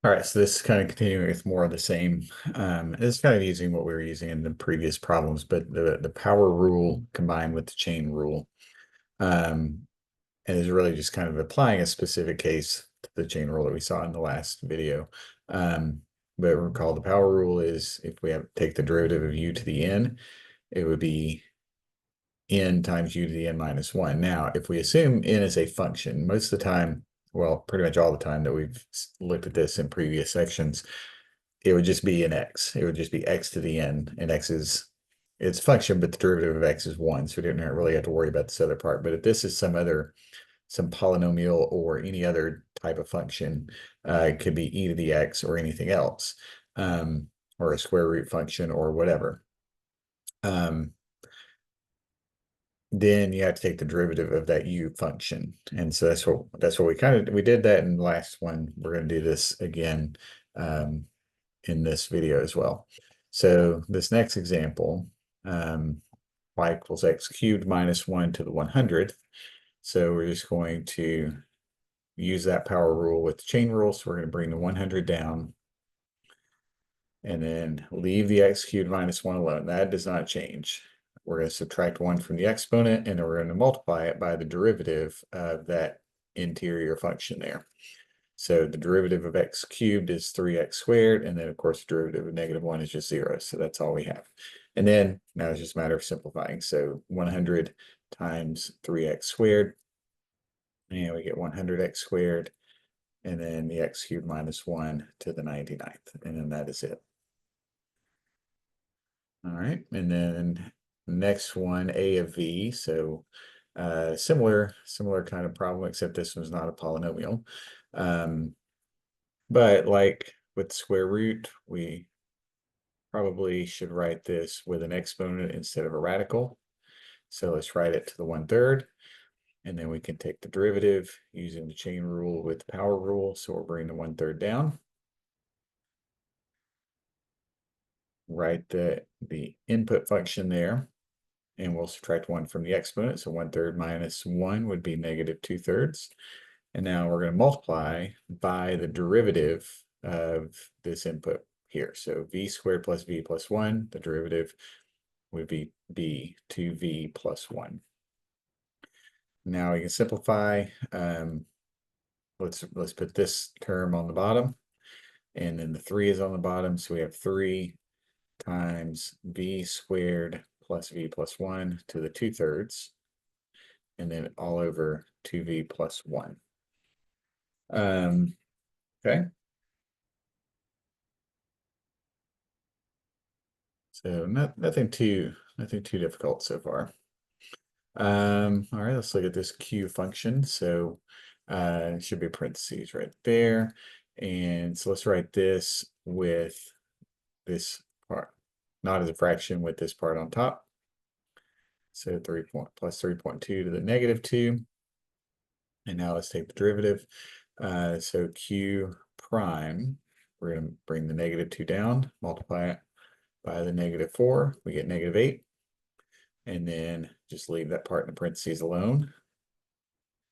All right, so this is kind of continuing with more of the same. It's kind of using what we were using in the previous problems, but the power rule combined with the chain rule, and is really just kind of applying a specific case to the chain rule that we saw in the last video. But recall the power rule is if we have take the derivative of u to the n, it would be n times u to the n minus 1. Now, if we assume n is a function, most of the time, well, pretty much all the time that we've looked at this in previous sections, it would just be an x. It would just be x to the n, and x is its function, but the derivative of x is 1, so we didn't really have to worry about this other part. But if this is some polynomial or any other type of function, it could be e to the x or anything else, or a square root function or whatever. Then you have to take the derivative of that u function. And so that's what we did that in the last one. We're going to do this again in this video as well. So this next example, y equals x cubed minus 1 to the 100th. So we're just going to use that power rule with the chain rule. So we're going to bring the 100 down and then leave the x cubed minus 1 alone. That does not change. We're going to subtract 1 from the exponent, and then we're going to multiply it by the derivative of that interior function there. So the derivative of x cubed is 3x squared, and then of course the derivative of -1 is just 0. So that's all we have. And then now it's just a matter of simplifying. So 100 times 3x squared, and we get 100x squared, and then the x cubed minus 1 to the 99th, and then that is it. All right, and then next one, a of v. So similar kind of problem, except this one's not a polynomial. But like with square root, we probably should write this with an exponent instead of a radical. So let's write it to the 1/3, and then we can take the derivative using the chain rule with the power rule. So we'll bring the 1/3 down. Write the input function there, and we'll subtract 1 from the exponent. So 1/3 minus 1 would be -2/3. And now we're going to multiply by the derivative of this input here. So v squared plus v plus 1, the derivative would be b 2v plus 1. Now we can simplify. Let's put this term on the bottom, and then the 3 is on the bottom. So we have 3 times v squared plus v plus 1 to the 2/3, and then all over 2v plus 1. Okay. So nothing too difficult so far. All right, let's look at this q function. So it should be parentheses right there. And so let's write this with this part, not as a fraction, with this part on top. So plus 3.2 to the -2. And now let's take the derivative. So q prime, we're going to bring the -2 down, multiply it by the -4, we get -8. And then just leave that part in the parentheses alone.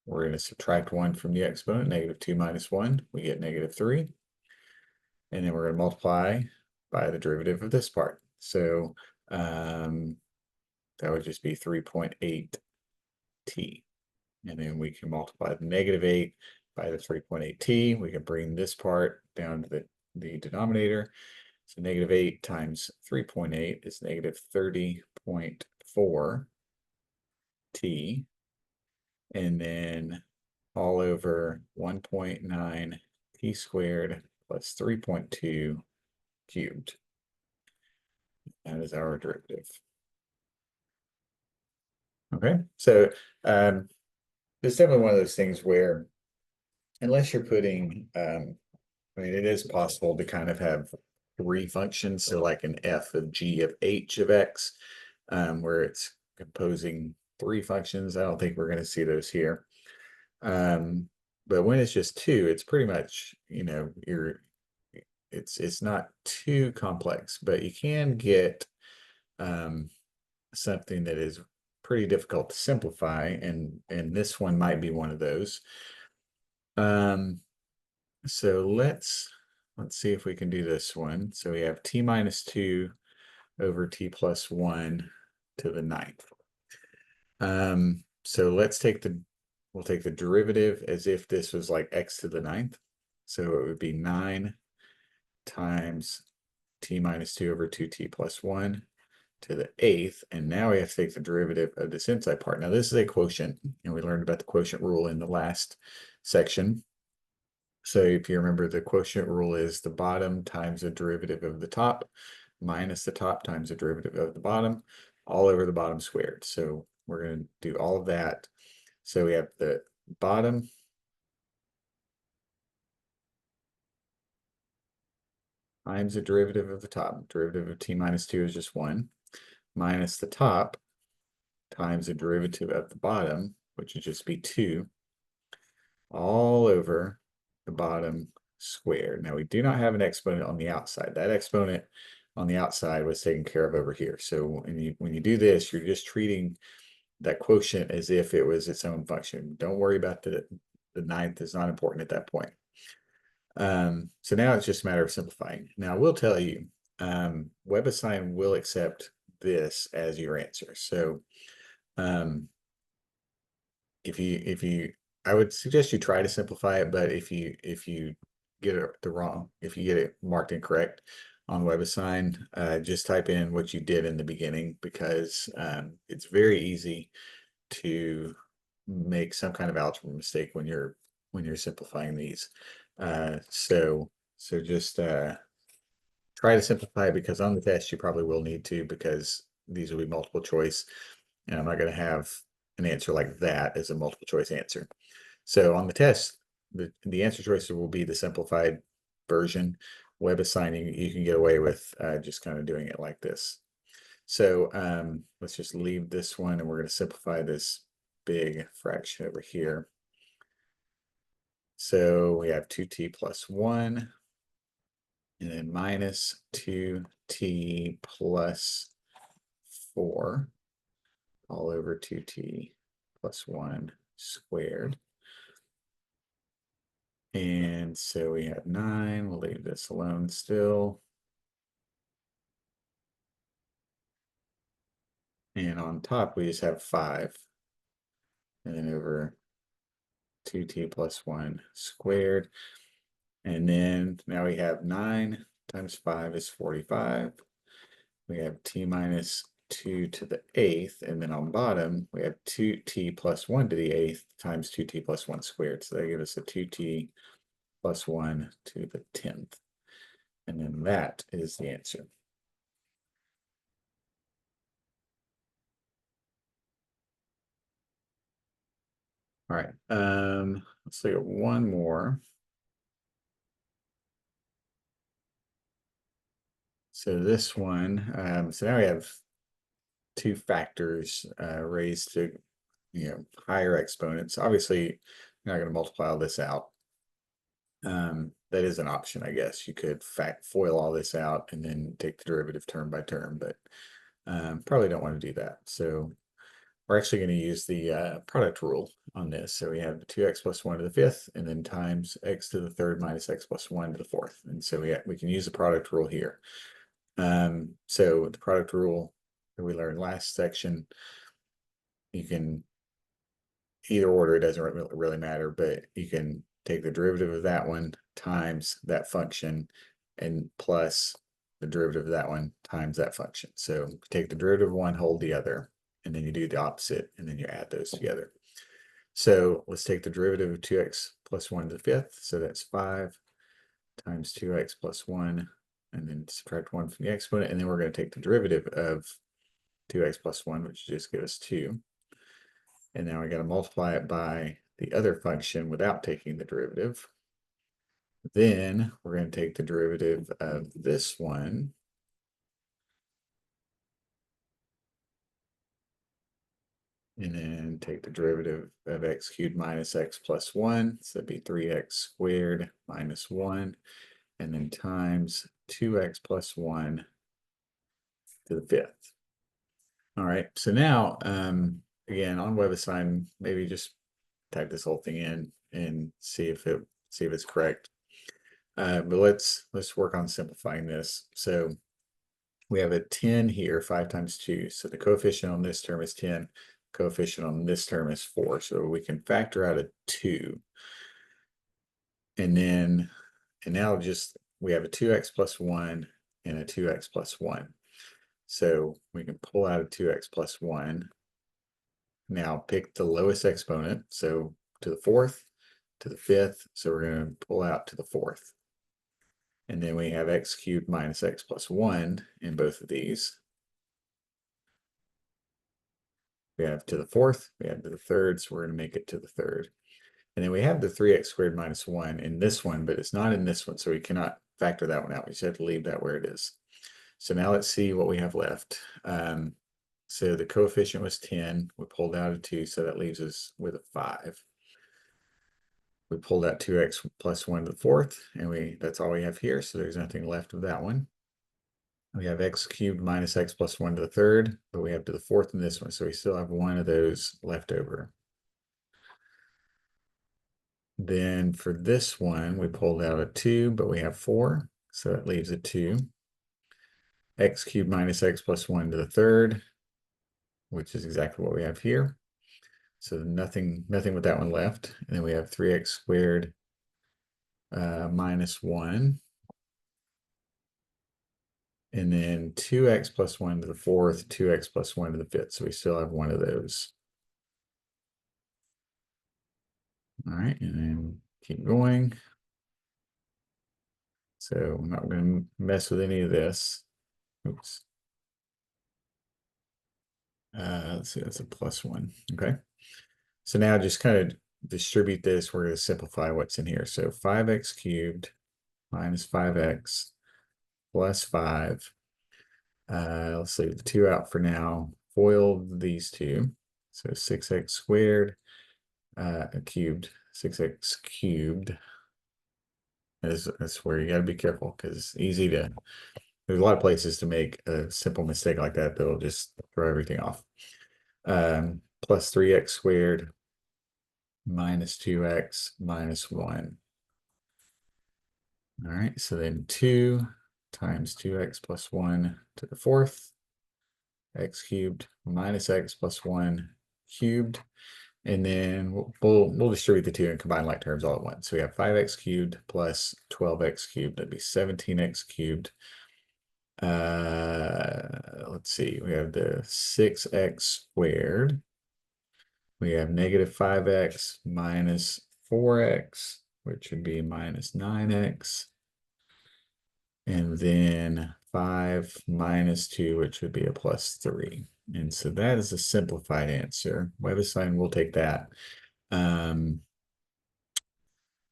We're going to subtract 1 from the exponent, -2 minus 1, we get -3. And then we're going to multiply by the derivative of this part. So that would just be 3.8t. And then we can multiply the -8 by the 3.8t. We can bring this part down to the denominator. So -8 times 3.8 is -30.4t. And then all over 1.9 t squared plus 3.2 cubed. That is our derivative. Okay, so it's definitely one of those things where, unless you're putting, I mean, it is possible to kind of have 3 functions, so like an f of g of h of x, where it's composing 3 functions. I don't think we're going to see those here. But when it's just 2, it's pretty much, it's not too complex, but you can get something that is pretty difficult to simplify, and this one might be one of those. So let's let's see if we can do this one. So we have t minus 2 over t plus 1 to the 9th. So we'll take the derivative as if this was like x to the 9th. So it would be 9 times t minus 2 over 2t plus 1 to the 8th. And now we have to take the derivative of this inside part. Now this is a quotient, and we learned about the quotient rule in the last section. So if you remember, the quotient rule is the bottom times the derivative of the top minus the top times the derivative of the bottom, all over the bottom squared. So we're going to do all of that. So we have the bottom times the derivative of the top. Derivative of t minus 2 is just 1, minus the top times the derivative of the bottom, which would just be 2, all over the bottom squared. Now we do not have an exponent on the outside. That exponent on the outside was taken care of over here. So when you do this, you're just treating that quotient as if it was its own function. Don't worry about the 9th, is not important at that point. So now it's just a matter of simplifying. Now I will tell you, WebAssign will accept this as your answer. So if you I would suggest you try to simplify it, but if you get it if you get it marked incorrect on WebAssign, just type in what you did in the beginning, because it's very easy to make some kind of algebra mistake when you're simplifying these. So just try to simplify, because on the test you probably will need to, because these will be multiple choice, and I'm not going to have an answer like that as a multiple choice answer. So on the test, the answer choices will be the simplified version. WebAssigning, you can get away with just kind of doing it like this. So let's just leave this one, and we're going to simplify this big fraction over here. So we have 2t plus 1, and then minus 2t plus 4, all over 2t plus 1 squared. And so we have 9. We'll leave this alone still. And on top, we just have 5. And then over 2t plus 1 squared. And then now we have 9 times 5 is 45. We have t minus 2 to the 8th. And then on bottom, we have 2t plus 1 to the 8th times 2t plus 1 squared. So that gives us a 2t plus 1 to the 10th. And then that is the answer. All right, let's look at one more. So this one, so now we have two factors raised to, higher exponents. Obviously, you're not going to multiply all this out. That is an option, I guess. You could FOIL all this out and then take the derivative term by term, but probably don't want to do that. So we're actually going to use the product rule on this. So we have 2x plus 1 to the 5th, and then times x to the 3rd minus x plus 1 to the 4th. And so we can use the product rule here. So the product rule that we learned last section, you can either order, it doesn't really matter, but you can take the derivative of that one times that function, and plus the derivative of that one times that function. So take the derivative of one, hold the other, and then you do the opposite, and then you add those together. So let's take the derivative of 2x plus 1 to the 5th. So that's 5 times 2x plus 1, and then subtract 1 from the exponent. And then we're going to take the derivative of 2x plus 1, which just gives us 2. And now we got to multiply it by the other function without taking the derivative. Then we're going to take the derivative of this one. And then take the derivative of x cubed minus x plus 1. So that'd be 3x squared minus 1. And then times 2x plus 1 to the 5th. All right, so now, again, on WebAssign, maybe just type this whole thing in and see if it's correct. But let's work on simplifying this. So we have a 10 here, 5 times 2. So the coefficient on this term is 10. Coefficient on this term is 4. So we can factor out a 2. And now just we have a 2x plus 1 and a 2x plus 1. So we can pull out a 2x plus 1. Now pick the lowest exponent. So to the 4th, to the 5th. So we're going to pull out to the 4th. And then we have x cubed minus x plus 1 in both of these. We have to the 4th, we have to the 3rd, so we're going to make it to the 3rd. And then we have the 3x squared minus 1 in this one, but it's not in this one, so we cannot factor that one out. We just have to leave that where it is. So now let's see what we have left. So the coefficient was 10. We pulled out a 2, so that leaves us with a 5. We pulled out 2x plus 1 to the 4th, and that's all we have here, so there's nothing left of that one. We have x cubed minus x plus 1 to the 3rd, but we have to the 4th in this one, so we still have one of those left over. Then for this one, we pulled out a 2, but we have 4, so that leaves a 2. X cubed minus x plus 1 to the 3rd, which is exactly what we have here. So nothing with that one left. And then we have 3x squared minus 1. And then 2x plus 1 to the 4th, 2x plus 1 to the 5th. So we still have one of those. All right, and then keep going. So I'm not going to mess with any of this. Oops. Let's see, that's a plus 1. Okay. So now just kind of distribute this. We're going to simplify what's in here. So 5x cubed minus 5x plus 5. Let's leave the 2 out for now. FOIL these two. So 6x squared cubed, 6x cubed. That's where you got to be careful because it's easy to, there's a lot of places to make a simple mistake like that that'll just throw everything off. Plus 3x squared minus 2x minus 1. All right, so then 2 times 2x plus 1 to the 4th, x cubed minus x plus 1 cubed. And then we'll distribute the 2 and combine like terms all at once. So we have 5x cubed plus 12x cubed. That'd be 17x cubed. Let's see. We have the 6x squared. We have negative 5x minus 4x, which would be minus 9x. And then 5 minus 2, which would be a plus 3. And so that is a simplified answer. WebAssign will take that.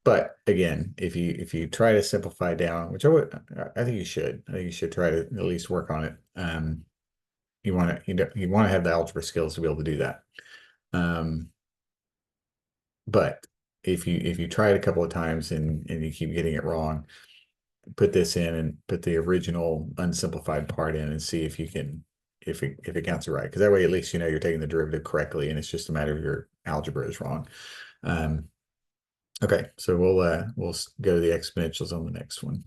But again, if you try to simplify down, which I think you should. I think you should try to at least work on it. You want to have the algebra skills to be able to do that. But if you try it a couple of times and you keep getting it wrong, put this in and put the original unsimplified part in and see if you can if it counts it right, because that way at least you know you're taking the derivative correctly and it's just a matter of your algebra is wrong. Okay, so we'll go to the exponentials on the next one.